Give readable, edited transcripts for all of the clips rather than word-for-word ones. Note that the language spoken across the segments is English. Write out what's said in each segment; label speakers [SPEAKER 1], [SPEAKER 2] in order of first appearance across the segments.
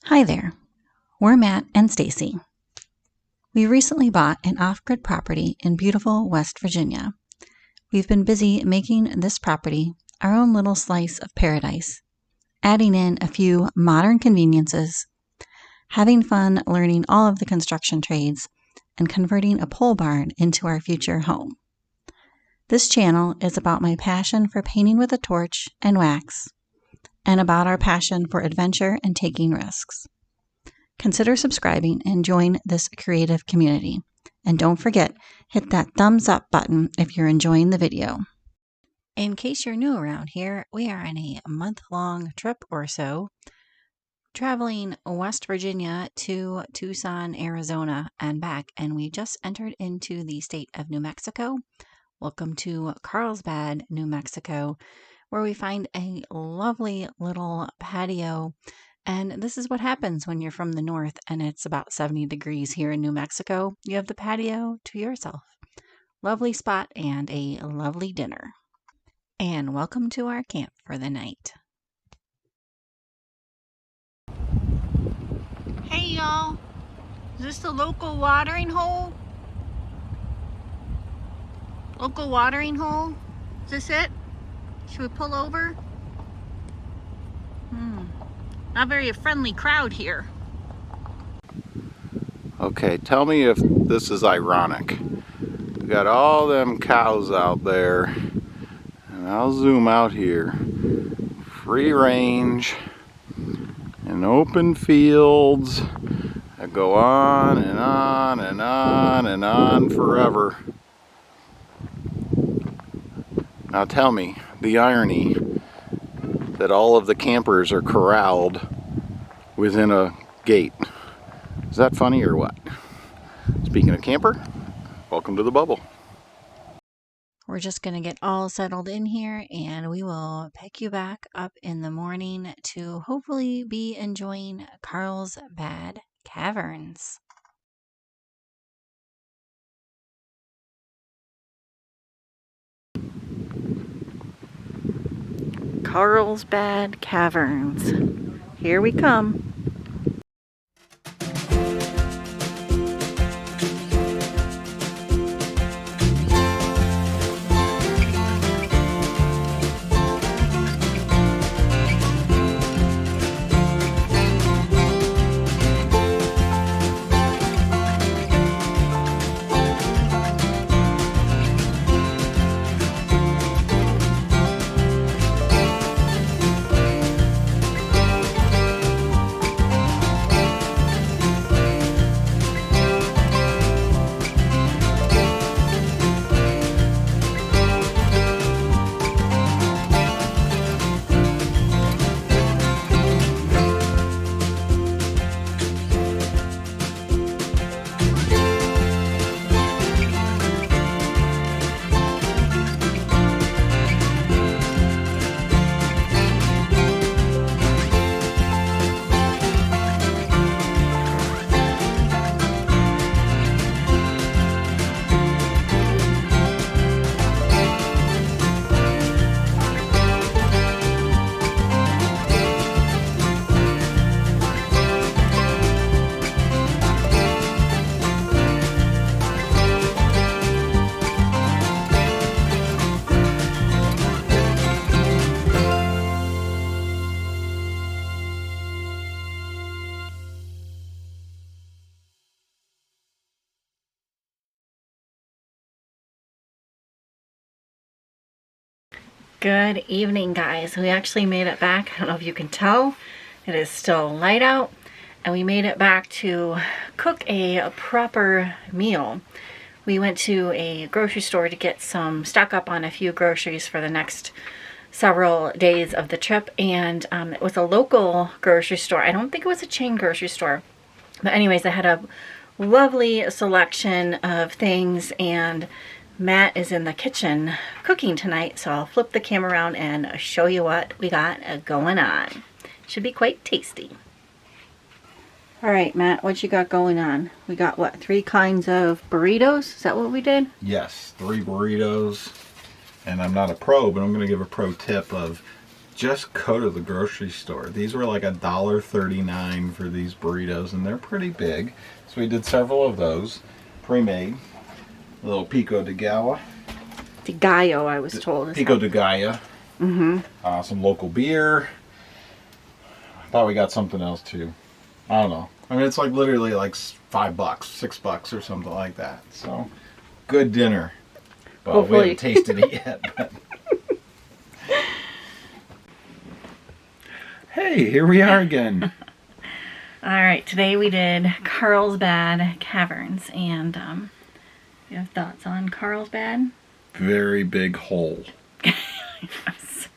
[SPEAKER 1] Hi there, we're Matt and Stacy. We recently bought an off-grid property in beautiful West Virginia. We've been busy making this property our own little slice of paradise, adding in a few modern conveniences, having fun learning all of the construction trades, and converting a pole barn into our future home. This channel is about my passion for painting with a torch and wax, and about our passion for adventure and taking risks. Consider subscribing and join this creative community. And don't forget, hit that thumbs up button if you're enjoying the video. In case you're new around here, we are on a month-long trip or so, traveling West Virginia to Tucson, Arizona, and back. And we just entered into the state of New Mexico. Welcome to Carlsbad, New Mexico, where we find a lovely little patio. And this is what happens when you're from the north and it's about 70 degrees here in New Mexico. You have the patio to yourself. Lovely spot and a lovely dinner. And welcome to our camp for the night. Hey y'all, is this the local watering hole? Local watering hole? Is this it? Should we pull over? Not very a friendly crowd here.
[SPEAKER 2] Okay, tell me if this is ironic. We got all them cows out there, and I'll zoom out here. Free range and open fields that go on and on and on and on forever. Now tell me the irony that all of the campers are corralled within a gate. Is that funny or what? Speaking of camper, welcome to the bubble.
[SPEAKER 1] We're just going to get all settled in here and we will pick you back up in the morning to hopefully be enjoying Carlsbad Caverns. Carlsbad Caverns. Here we come. Good evening, guys. We actually made it back. I don't know if you can tell. It is still light out. And we made it back to cook a proper meal. We went to a grocery store to get some stock up on a few groceries for the next several days of the trip. And it was a local grocery store. I don't think it was a chain grocery store. But anyways, they had a lovely selection of things, and Matt is in the kitchen cooking tonight, so I'll flip the camera around and show you what we got going on. Should be quite tasty. All right, Matt, what you got going on? We got, what, 3 kinds of burritos? Is that what we did?
[SPEAKER 2] Yes, 3 burritos. And I'm not a pro, but I'm going to give a pro tip of just go to the grocery store. These were like $1.39 for these burritos, and they're pretty big. So we did several of those, pre-made. A little pico de gallo.
[SPEAKER 1] De gallo, I was told.
[SPEAKER 2] Pico de gallo.
[SPEAKER 1] Mm-hmm.
[SPEAKER 2] Some local beer. I thought we got something else too. I don't know. I mean, it's like literally like $5, $6 or something like that. So, good dinner. Well,
[SPEAKER 1] hopefully.
[SPEAKER 2] We haven't tasted it yet. But... Hey, here we are again.
[SPEAKER 1] All right, today we did Carlsbad Caverns, and you have thoughts on Carlsbad?
[SPEAKER 2] Very big hole.
[SPEAKER 1] It's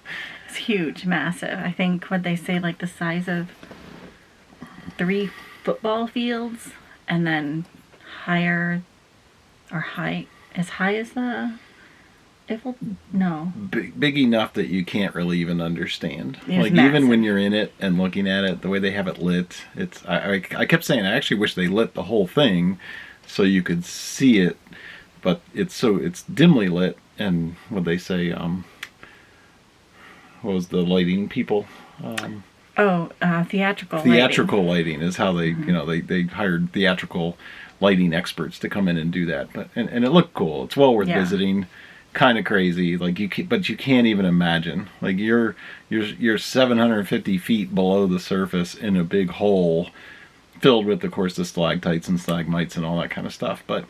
[SPEAKER 1] huge, massive. I think what they say, like the size of 3 football fields, and then higher, or as high as the Eiffel? No.
[SPEAKER 2] Big enough that you can't really even understand.
[SPEAKER 1] It's
[SPEAKER 2] like
[SPEAKER 1] massive.
[SPEAKER 2] Even when you're in it and looking at it, the way they have it lit, it's. I kept saying I actually wish they lit the whole thing, so you could see it, but it's dimly lit. And what they say, what was the lighting people?
[SPEAKER 1] Theatrical.
[SPEAKER 2] Theatrical lighting is how they, they hired theatrical lighting experts to come in and do that. But and it looked cool. It's well worth visiting. Kind of crazy, but you can't even imagine. Like you're 750 feet below the surface in a big hole, filled with, of course, the stalactites and stalagmites and all that kind of stuff. But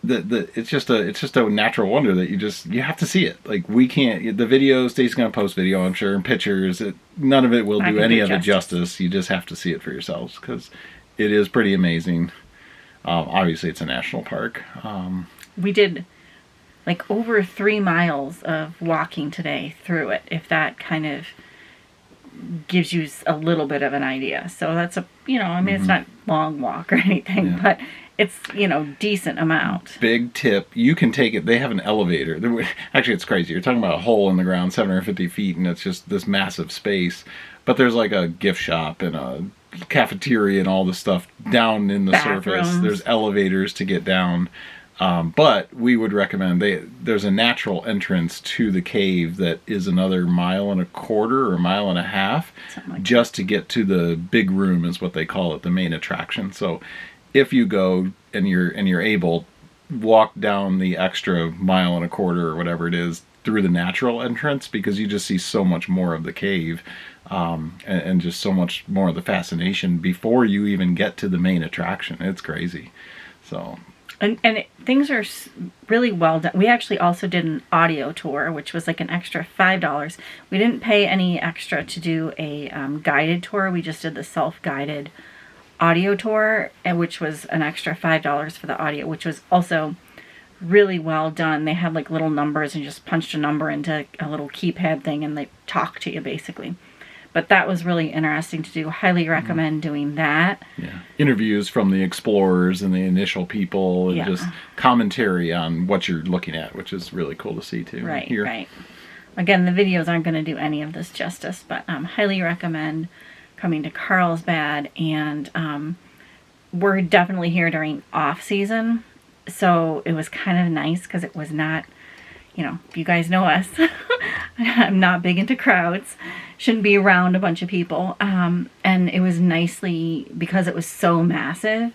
[SPEAKER 2] it's just a natural wonder that you have to see it. Like we can't. The video, Stacy's gonna post video, I'm sure, and pictures. None of it will do any of it justice. You just have to see it for yourselves because it is pretty amazing. Obviously, it's a national park.
[SPEAKER 1] We did like over 3 miles of walking today through it, if that kind of gives you a little bit of an idea. So that's it's not long walk or anything, but it's, decent amount.
[SPEAKER 2] Big tip. You can take it. They have an elevator. Actually, it's crazy. You're talking about a hole in the ground, 750 feet, and it's just this massive space. But there's like a gift shop and a cafeteria and all the stuff down in the surface. There's elevators to get down. But we would recommend there's a natural entrance to the cave that is another 1.25 miles or 1.5 miles,
[SPEAKER 1] like
[SPEAKER 2] just to get to the big room is what they call it, the main attraction. So if you go and you're able, walk down the extra 1.25 miles or whatever it is through the natural entrance, because you just see so much more of the cave and just so much more of the fascination before you even get to the main attraction. It's crazy. So.
[SPEAKER 1] And things are really well done. We actually also did an audio tour, which was like an extra $5. We didn't pay any extra to do a guided tour. We just did the self-guided audio tour, which was an extra $5 for the audio, which was also really well done. They had like little numbers, and you just punched a number into a little keypad thing, and they talk to you basically. But that was really interesting to do. Highly recommend doing that.
[SPEAKER 2] Yeah. Interviews from the explorers and the initial people, and just commentary on what you're looking at, which is really cool to see too.
[SPEAKER 1] Right, right. Again, the videos aren't going to do any of this justice, but highly recommend coming to Carlsbad. And we're definitely here during off season, so it was kind of nice because it was not, if you guys know us, I'm not big into crowds. Shouldn't be around a bunch of people. And it was nicely, because it was so massive,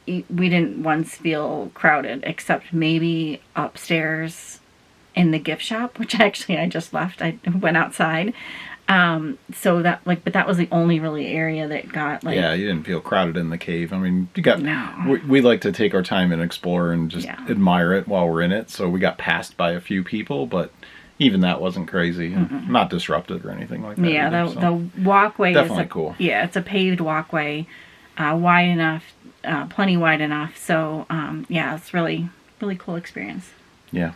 [SPEAKER 1] we didn't once feel crowded, except maybe upstairs in the gift shop, which actually I just left. I went outside. So that, but that was the only really area that got
[SPEAKER 2] Yeah, you didn't feel crowded in the cave. I mean, we like to take our time and explore and just admire it while we're in it. So we got passed by a few people, but even that wasn't crazy and not disruptive or anything like that.
[SPEAKER 1] Yeah, the walkway
[SPEAKER 2] definitely cool.
[SPEAKER 1] Yeah, it's a paved walkway, wide enough, plenty wide enough. So it's really, really cool experience.
[SPEAKER 2] Yeah.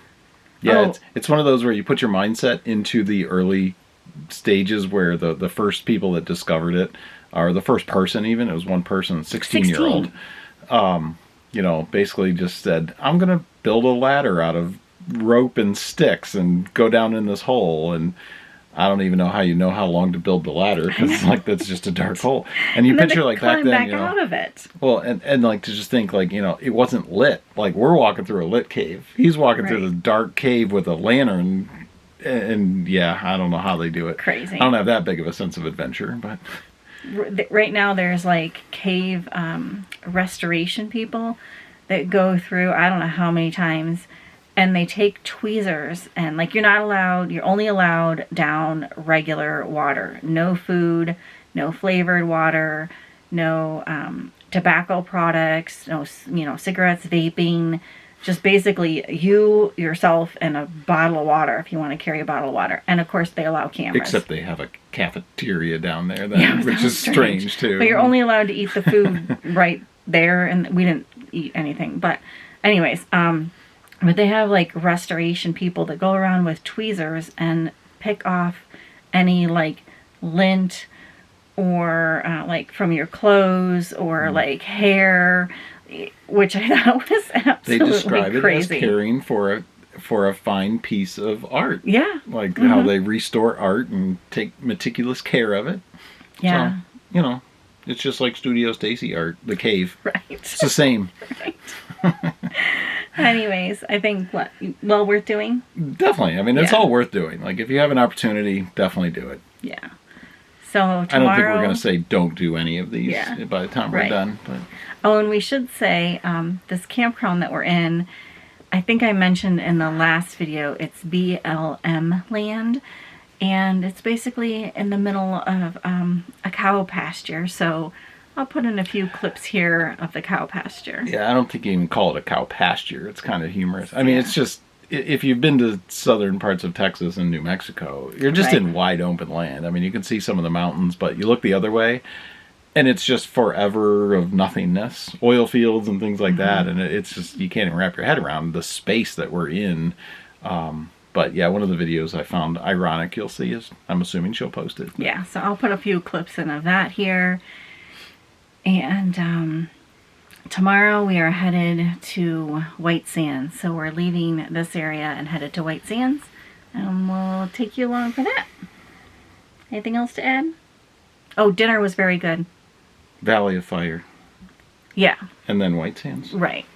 [SPEAKER 2] Yeah, it's one of those where you put your mindset into the early stages where the first people that discovered it, or the first person even, it was one person, 16-year-old, basically just said, I'm going to build a ladder out of rope and sticks and go down in this hole. And I don't even know how long to build the ladder, because that's just a dark hole. And you picture like back then,
[SPEAKER 1] out of it.
[SPEAKER 2] Well, and like to just think it wasn't lit. Like we're walking through a lit cave. He's walking through the dark cave with a lantern And yeah, I don't know how they do it.
[SPEAKER 3] Crazy.
[SPEAKER 2] I don't have that big of a sense of adventure, but
[SPEAKER 3] right now there's like cave restoration people that go through I don't know how many times, and they take tweezers and like you're only allowed down regular water, no food, no flavored water, no tobacco products, no cigarettes, vaping. Just basically you, yourself, and a bottle of water if you want to carry a bottle of water. And of course they allow cameras.
[SPEAKER 2] Except they have a cafeteria down there, then, which is strange too.
[SPEAKER 3] But you're only allowed to eat the food right there, and we didn't eat anything. But anyways, but they have like restoration people that go around with tweezers and pick off any like lint or like from your clothes or like hair, which I thought was absolutely
[SPEAKER 2] They describe
[SPEAKER 3] crazy.
[SPEAKER 2] it as caring for a fine piece of art.
[SPEAKER 3] Yeah.
[SPEAKER 2] Like how they restore art and take meticulous care of it.
[SPEAKER 3] Yeah.
[SPEAKER 2] So, it's just like Studio Stacy art, the cave.
[SPEAKER 3] Right.
[SPEAKER 2] It's the same.
[SPEAKER 3] Right. Anyways, I think well worth doing.
[SPEAKER 2] Definitely. I mean, it's all worth doing. Like if you have an opportunity, definitely do it.
[SPEAKER 3] Yeah. So tomorrow,
[SPEAKER 2] I don't think we're going to say don't do any of these by the time we're
[SPEAKER 3] Right.
[SPEAKER 2] done. But
[SPEAKER 3] oh, and we should say this campground that we're in, I think I mentioned in the last video, it's BLM land. And it's basically in the middle of a cow pasture. So I'll put in a few clips here of the cow pasture.
[SPEAKER 2] yeah, I don't think you even call it a cow pasture. It's kind of humorous. I mean, it's just, if you've been to southern parts of Texas and New Mexico, you're just in wide open land. I mean, you can see some of the mountains, but you look the other way, and it's just forever of nothingness, oil fields and things like that. And it's just, you can't even wrap your head around the space that we're in. But yeah, one of the videos I found ironic you'll see is, I'm assuming she'll post it.
[SPEAKER 3] Yeah, so I'll put a few clips in of that here. And tomorrow we are headed to White Sands. So we're leaving this area and headed to White Sands. And we'll take you along for that. Anything else to add? Oh, dinner was very good.
[SPEAKER 2] Valley of Fire.
[SPEAKER 3] Yeah.
[SPEAKER 2] And then White Sands.
[SPEAKER 3] Right.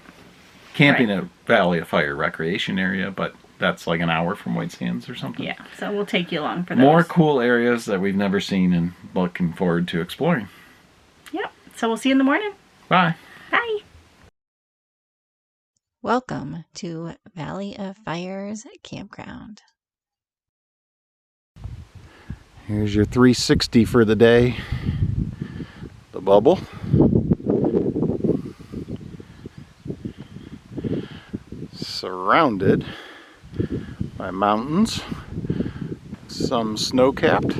[SPEAKER 2] Camping at Valley of Fire recreation area, but that's like an hour from White Sands or something.
[SPEAKER 3] Yeah, so we'll take you along for those.
[SPEAKER 2] More cool areas that we've never seen and looking forward to exploring.
[SPEAKER 3] Yep. So we'll see you in the morning.
[SPEAKER 2] Bye.
[SPEAKER 3] Bye.
[SPEAKER 1] Welcome to Valley of Fires Campground.
[SPEAKER 2] Here's your 360 for the day. The bubble. Surrounded by mountains, some snow-capped.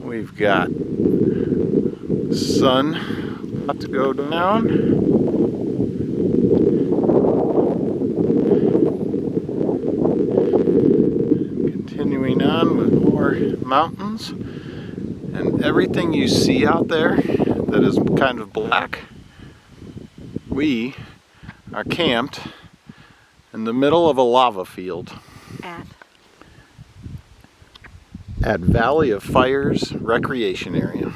[SPEAKER 2] We've got sun about to go down. Continuing on with more mountains, and everything you see out there that is kind of black, we are camped in the middle of a lava field at Valley of Fires recreation area.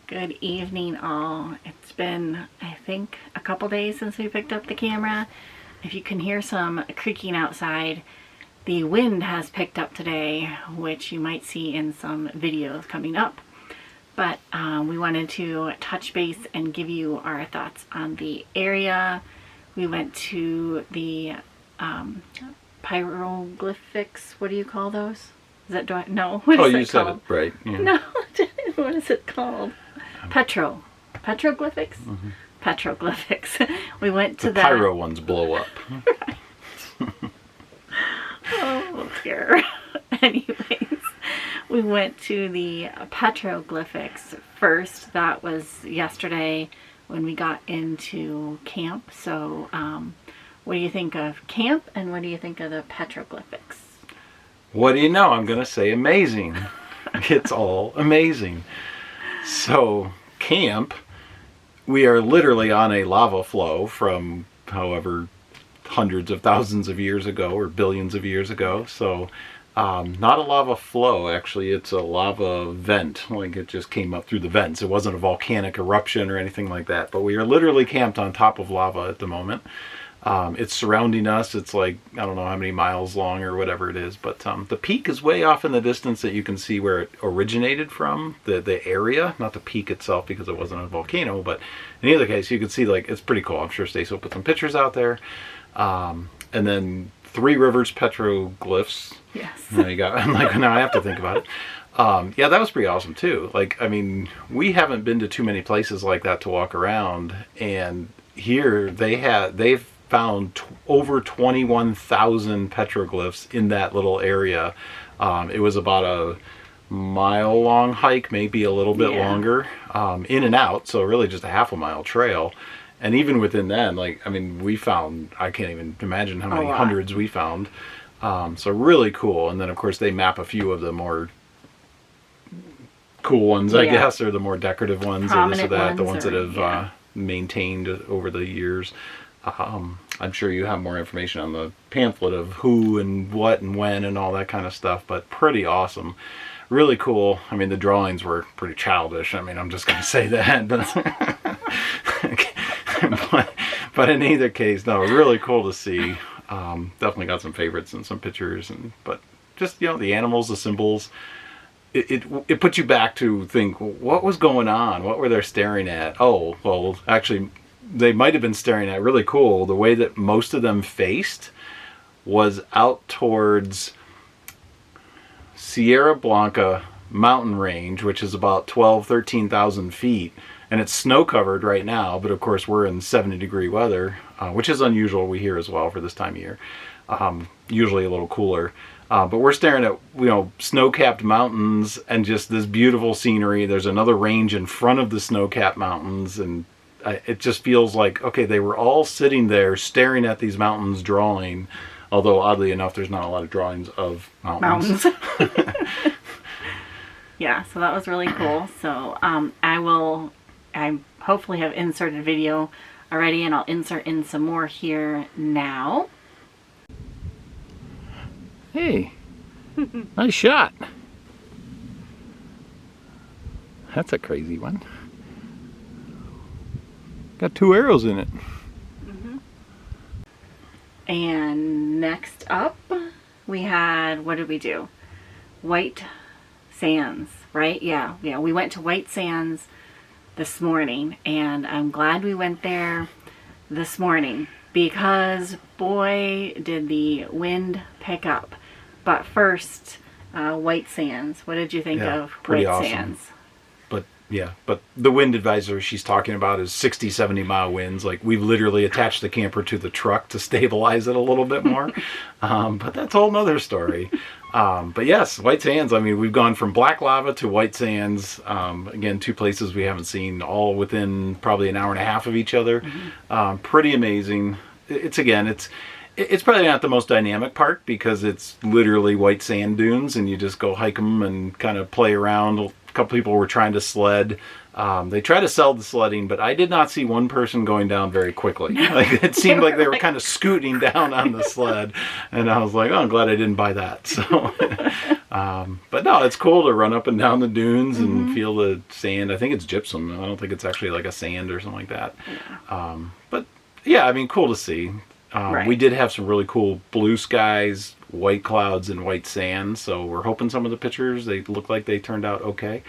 [SPEAKER 3] Good evening, all. It's been, I think, a couple days since we picked up the camera. If you can hear some creaking outside, the wind has picked up today, which you might see in some videos coming up. But we wanted to touch base and give you our thoughts on the area. We went to the pyroglyphics. What do you call those? Is that, no? What is
[SPEAKER 2] you
[SPEAKER 3] said
[SPEAKER 2] called? It right. Yeah.
[SPEAKER 3] No, what is it called? Petroglyphics?
[SPEAKER 2] Mm-hmm.
[SPEAKER 3] Petroglyphics. We went to
[SPEAKER 2] the pyro ones blow up.
[SPEAKER 3] Oh, dear. Anyways, we went to the petroglyphics first. That was yesterday when we got into camp. So, what do you think of camp and what do you think of the petroglyphics?
[SPEAKER 2] What do you know? I'm going to say amazing. It's all amazing. So, camp, we are literally on a lava flow from however hundreds of thousands of years ago or billions of years ago. So, not a lava flow, actually. It's a lava vent. Like, it just came up through the vents. It wasn't a volcanic eruption or anything like that. But we are literally camped on top of lava at the moment. It's surrounding us. It's like, I don't know how many miles long or whatever it is. But the peak is way off in the distance that you can see where it originated from, the area. Not the peak itself because it wasn't a volcano. But in either case, you can see, like, it's pretty cool. I'm sure Stacy will put some pictures out there. And then Three Rivers petroglyphs.
[SPEAKER 3] Yes.
[SPEAKER 2] Now you got, I'm like, now I have to think about it. Yeah, that was pretty awesome too. Like, I mean, we haven't been to too many places like that to walk around. And here they've found over 21,000 petroglyphs in that little area. It was about a mile-long hike, maybe a little bit longer, in and out, so really just a half a mile trail. And even within that, like, I mean, we found, I can't even imagine how many hundreds we found. So really cool. And then, of course, they map a few of the more cool ones, I guess, or the more decorative ones,
[SPEAKER 3] prominent
[SPEAKER 2] or this or that, the
[SPEAKER 3] ones
[SPEAKER 2] ones that have maintained over the years. I'm sure you have more information on the pamphlet of who and what and when and all that kind of stuff, but pretty awesome. Really cool. I mean, the drawings were pretty childish. I mean, I'm just going to say that. But in either case, no, really cool to see. Definitely got some favorites and some pictures. But just, you know, the animals, the symbols, it puts you back to think, what was going on? What were they staring at? Oh, well, actually, they might have been staring at, really cool, the way that most of them faced was out towards Sierra Blanca mountain range, which is about 13,000 feet, and it's snow covered right now, but of course we're in 70-degree weather, which is unusual, we hear as well for this time of year. Usually a little cooler. But we're staring at, you know, snow-capped mountains and just this beautiful scenery. There's another range in front of the snow-capped mountains, and it just feels like, okay, they were all sitting there staring at these mountains drawing, although oddly enough there's not a lot of drawings of mountains.
[SPEAKER 3] Yeah, so that was really cool. So I hopefully have inserted video already, and I'll insert in some more here now.
[SPEAKER 2] Hey, nice shot. That's a crazy one. Got 2 arrows in it.
[SPEAKER 3] And next up, we had, what did we do? White Sands, right? Yeah, we went to White Sands this morning, and I'm glad we went there this morning because, boy, did the wind pick up. But first, White Sands. What did you think of White Sands?
[SPEAKER 2] But the wind advisory she's talking about is 60, 70 mile winds. Like, we've literally attached the camper to the truck to stabilize it a little bit more. But that's a whole nother story. But yes, White Sands, I mean, we've gone from black lava to White Sands. Again, 2 places we haven't seen, all within probably an hour and a half of each other. Pretty amazing. It's probably not the most dynamic part because it's literally white sand dunes and you just go hike them and kind of play around. A couple people were trying to sled. They try to sell the sledding, but I did not see one person going down very quickly. Like, it seemed like they were kind of scooting down on the sled, and I was like, oh, I'm glad I didn't buy that. So, but no, it's cool to run up and down the dunes and feel the sand. I think it's gypsum. I don't think it's actually like a sand or something like that. But yeah, I mean, cool to see. We did have some really cool blue skies, white clouds, and white sand. So we're hoping some of the pictures, they look like they turned out okay.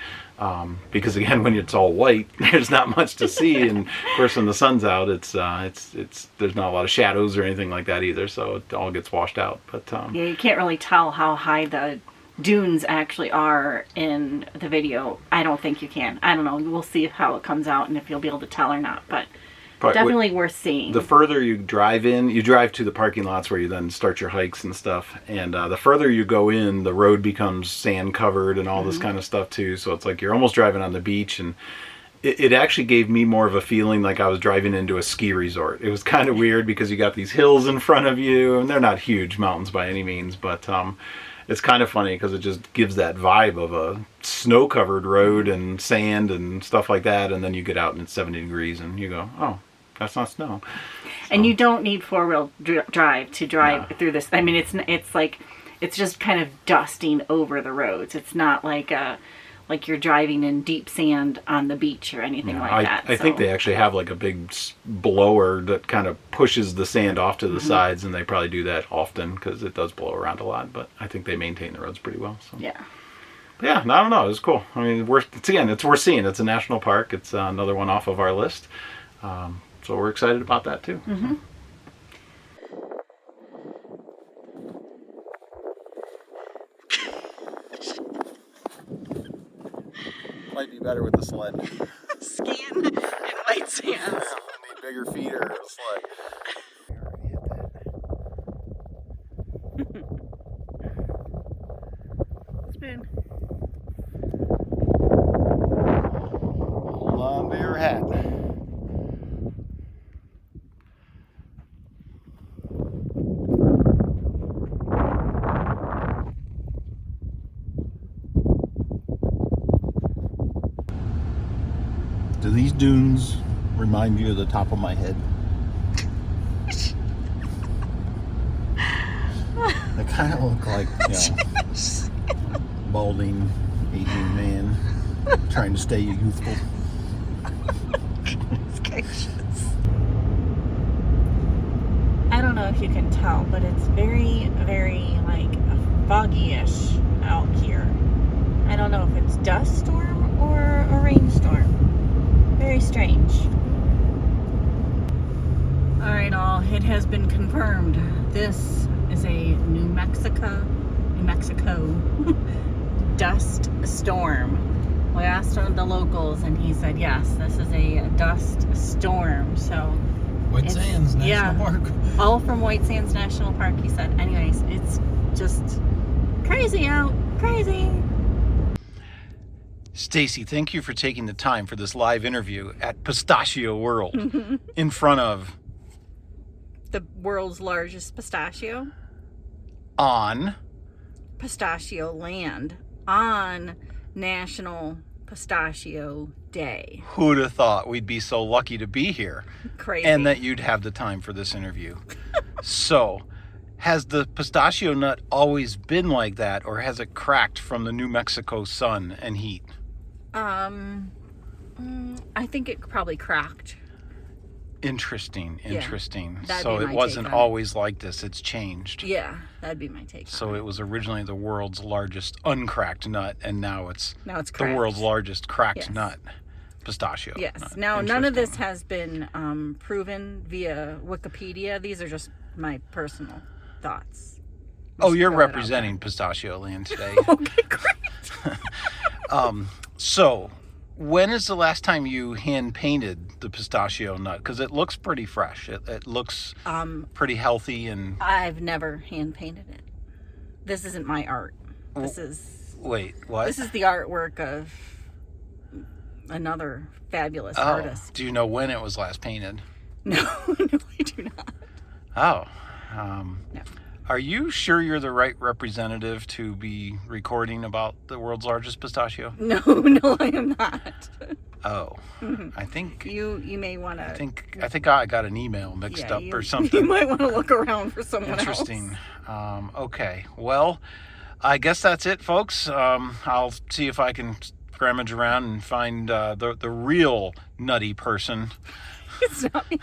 [SPEAKER 2] Because again, when it's all white, there's not much to see, and of course, when the sun's out, it's there's not a lot of shadows or anything like that either. So it all gets washed out. But
[SPEAKER 3] yeah, you can't really tell how high the dunes actually are in the video. I don't think you can. I don't know. We'll see how it comes out and if you'll be able to tell or not. But Definitely worth seeing.
[SPEAKER 2] The further you drive in, you drive to the parking lots where you then start your hikes and stuff. And the further you go in, the road becomes sand covered and all this kind of stuff too. So it's like you're almost driving on the beach. And it actually gave me more of a feeling like I was driving into a ski resort. It was kind of weird because you got these hills in front of you, and they're not huge mountains by any means, but it's kind of funny because it just gives that vibe of a snow-covered road and sand and stuff like that, and then you get out and it's 70 degrees and you go, oh, that's not snow.
[SPEAKER 3] And you don't need four-wheel drive to drive through this. I mean, it's like, it's just kind of dusting over the roads. It's not like you're driving in deep sand on the beach or anything like that.
[SPEAKER 2] I think they actually have like a big blower that kind of pushes the sand off to the sides, and they probably do that often because it does blow around a lot, but I think they maintain the roads pretty well. So.
[SPEAKER 3] Yeah.
[SPEAKER 2] But yeah, I don't know. It's cool. I mean, it's worth seeing. It's a national park. It's another one off of our list. So we're excited about that too.
[SPEAKER 3] Mm-hmm.
[SPEAKER 2] Might be better with the sled.
[SPEAKER 3] Skiing in white sands.
[SPEAKER 2] I need bigger feet or a sled.
[SPEAKER 3] Spoon.
[SPEAKER 2] Hold on to your hat. Do these dunes remind you of the top of my head? They kind of look like, balding Asian man trying to stay youthful.
[SPEAKER 3] I don't know if you can tell, but it's very, very like foggy-ish out here. I don't know if it's dust storm or a rainstorm. Very strange. All right, all. It has been confirmed. This is a New Mexico dust storm. We asked one of the locals, and he said, yes, this is a dust storm. So
[SPEAKER 2] White Sands National Park.
[SPEAKER 3] All from White Sands National Park, he said. Anyways, it's just crazy out. Crazy.
[SPEAKER 2] Stacy, thank you for taking the time for this live interview at Pistachio World in front of
[SPEAKER 3] the world's largest pistachio
[SPEAKER 2] on
[SPEAKER 3] Pistachio Land on National Pistachio Day.
[SPEAKER 2] Who'd have thought we'd be so lucky to be here?
[SPEAKER 3] Crazy.
[SPEAKER 2] And that you'd have the time for this interview. So, has the pistachio nut always been like that, or has it cracked from the New Mexico sun and heat?
[SPEAKER 3] I think it probably cracked.
[SPEAKER 2] Interesting.
[SPEAKER 3] Yeah,
[SPEAKER 2] so it wasn't always like this, it's changed.
[SPEAKER 3] Yeah, that'd be my take.
[SPEAKER 2] So it was originally the world's largest uncracked nut, and now it's
[SPEAKER 3] cracked.
[SPEAKER 2] The world's largest cracked nut. Pistachio.
[SPEAKER 3] Yes.
[SPEAKER 2] Nut.
[SPEAKER 3] Now, none of this has been proven via Wikipedia. These are just my personal thoughts.
[SPEAKER 2] Oh, you're representing Pistachio Land today.
[SPEAKER 3] Okay, great.
[SPEAKER 2] So, when is the last time you hand painted the pistachio nut? Because it looks pretty fresh. It looks pretty healthy and.
[SPEAKER 3] I've never hand painted it. This isn't my art. This is.
[SPEAKER 2] Wait, what?
[SPEAKER 3] This is the artwork of another fabulous artist.
[SPEAKER 2] Do you know when it was last painted?
[SPEAKER 3] No, no, I do not.
[SPEAKER 2] Oh.
[SPEAKER 3] No.
[SPEAKER 2] Are you sure you're the right representative to be recording about the world's largest pistachio?
[SPEAKER 3] No, I am not.
[SPEAKER 2] Oh, I think
[SPEAKER 3] you may want to.
[SPEAKER 2] I think I got an email mixed up or something.
[SPEAKER 3] You might want to look around for someone
[SPEAKER 2] Interesting. Else. Okay. Well, I guess that's it, folks. I'll see if I can scrummage around and find the real nutty person.
[SPEAKER 3] It's not me.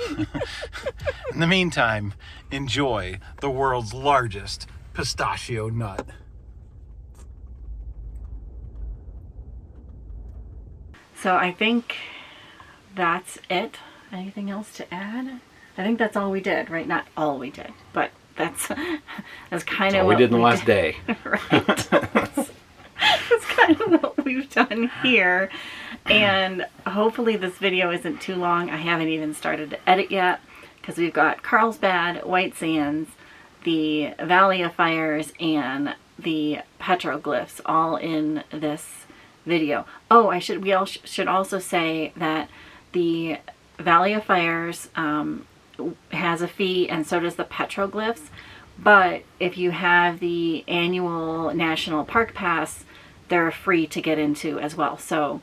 [SPEAKER 2] In the meantime, enjoy the world's largest pistachio nut.
[SPEAKER 3] So I think that's it. Anything else to add? I think that's all we did, right? Not all we did, but that's kind of
[SPEAKER 2] what we did in the last day.
[SPEAKER 3] Right. That's kind of what we've done here. And hopefully this video isn't too long. I haven't even started to edit yet because we've got Carlsbad, White Sands, the Valley of Fires, and the petroglyphs all in this video. Oh, we should also say that the Valley of Fires has a fee, and so does the petroglyphs. But if you have the annual National Park Pass, they're free to get into as well. So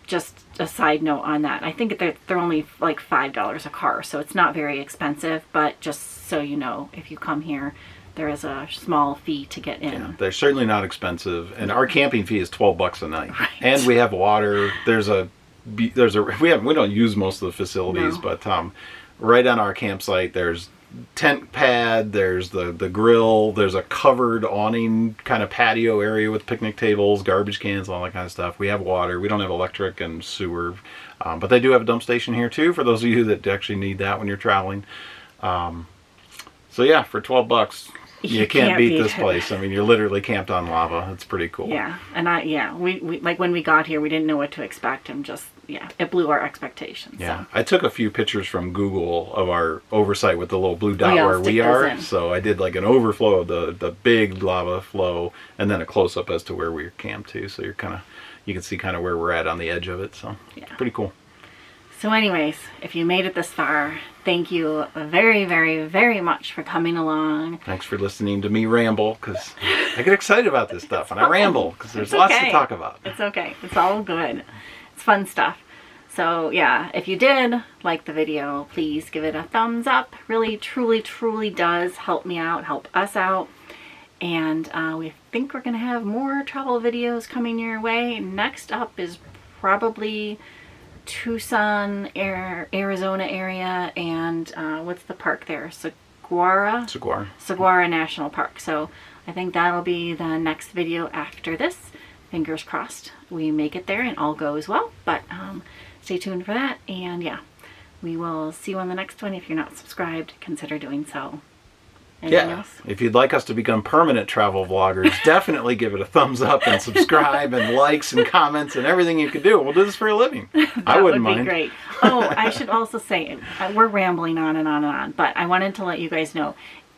[SPEAKER 3] just a side note on that. I think they're only like $5 a car, so it's not very expensive. But just so you know, if you come here, there is a small fee to get in.
[SPEAKER 2] Yeah, they're certainly not expensive, and our camping fee is $12 a night.
[SPEAKER 3] Right.
[SPEAKER 2] And we have water. We don't use most of the facilities,
[SPEAKER 3] No.
[SPEAKER 2] but right on our campsite there's tent pad, there's the grill, there's a covered awning kind of patio area with picnic tables, garbage cans, all that kind of stuff. We have water. We don't have electric and sewer, but they do have a dump station here too for those of you that actually need that when you're traveling. So yeah, for $12 you can't beat this place. I mean, you're literally camped on lava. It's pretty cool.
[SPEAKER 3] Yeah, and we like when we got here, we didn't know what to expect, and just it blew our expectations.
[SPEAKER 2] Yeah,
[SPEAKER 3] so.
[SPEAKER 2] I took a few pictures from Google of our oversight with the little blue dot
[SPEAKER 3] I'll
[SPEAKER 2] where
[SPEAKER 3] stick
[SPEAKER 2] we
[SPEAKER 3] those
[SPEAKER 2] are.
[SPEAKER 3] in.
[SPEAKER 2] So I did like an overflow of the big lava flow, and then a close up as to where we're camped too. So you can see kind of where we're at on the edge of it. So
[SPEAKER 3] Yeah.
[SPEAKER 2] pretty cool.
[SPEAKER 3] So anyways, if you made it this far, thank you very, very, very much for coming along.
[SPEAKER 2] Thanks for listening to me ramble, because I get excited about this stuff and I ramble because there's lots to talk about.
[SPEAKER 3] It's okay. It's all good. It's fun stuff. So yeah, if you did like the video, please give it a thumbs up. Really, truly, truly does help me out, help us out. And we think we're going to have more travel videos coming your way. Next up is probably Tucson, Arizona area, and what's the park there? Saguaro National Park. So I think that'll be the next video after this. Fingers crossed we make it there and all goes well. But stay tuned for that. And yeah, we will see you on the next one. If you're not subscribed, consider doing so. Anything else?
[SPEAKER 2] If you'd like us to become permanent travel vloggers, definitely give it a thumbs up and subscribe and likes and comments and everything you can do. We'll do this for a living. I wouldn't mind.
[SPEAKER 3] That would be great. Oh, I should also say, we're rambling on and on and on, but I wanted to let you guys know,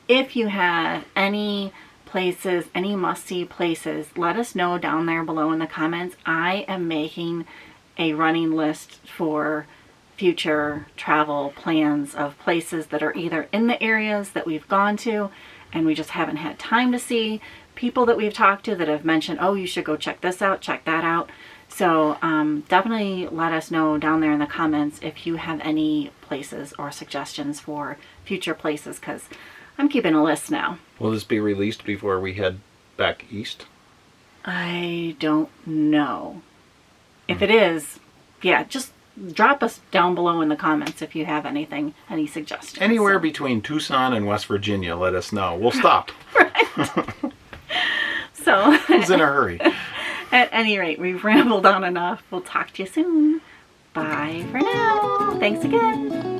[SPEAKER 3] if you have any places, any must-see places, let us know down there below in the comments. I am making a running list for future travel plans of places that are either in the areas that we've gone to and we just haven't had time to see, people that we've talked to that have mentioned, oh, you should go check this out, check that out. So definitely let us know down there in the comments if you have any places or suggestions for future places, because I'm keeping a list now.
[SPEAKER 2] Will this be released before we head back east?
[SPEAKER 3] I don't know. If it is, yeah, just drop us down below in the comments if you have anything, any suggestions.
[SPEAKER 2] Anywhere between Tucson and West Virginia, let us know. We'll stop.
[SPEAKER 3] So,
[SPEAKER 2] Who's in a hurry?
[SPEAKER 3] At any rate, we've rambled on enough. We'll talk to you soon. Bye for now. Thanks again.